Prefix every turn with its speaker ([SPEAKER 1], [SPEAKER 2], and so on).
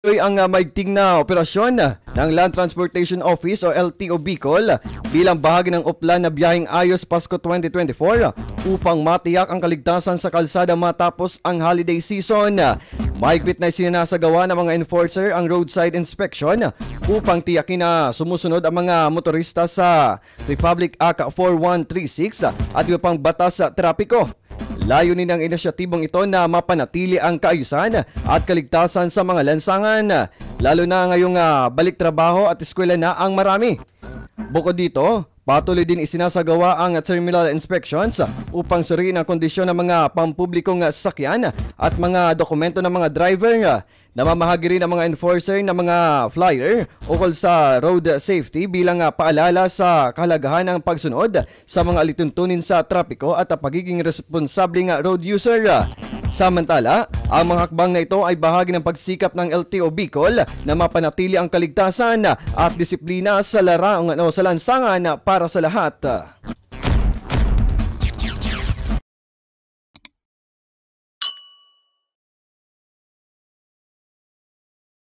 [SPEAKER 1] Ito'y ang maigting na operasyon ng Land Transportation Office o LTO Bicol bilang bahagi ng uplan na biyaheng ayos Pasko 2024 upang matiyak ang kaligtasan sa kalsada matapos ang holiday season. Mahigpit na sinasagawa ng mga enforcer ang roadside inspection upang tiyakin na sumusunod ang mga motorista sa Republic Act 4136 at iba pang batas sa trapiko. Layunin ng inisyatibong ito na mapanatili ang kaayusan at kaligtasan sa mga lansangan, lalo na ngayong balik trabaho at eskwela na ang marami. Bukod dito, patuloy din isinasagawa ang terminal inspections upang suriin ang kondisyon ng mga pampublikong sasakyan at mga dokumento ng mga driver. Namamahagi rin ang mga enforcer ng mga flyer ukol sa road safety bilang paalala sa kahalagahan ng pagsunod sa mga alituntunin sa trapiko at pagiging responsableng road user. Samantala, ang mga hakbang na ito ay bahagi ng pagsikap ng LTO Bicol na mapanatili ang kaligtasan at disiplina sa lansangan para sa lahat.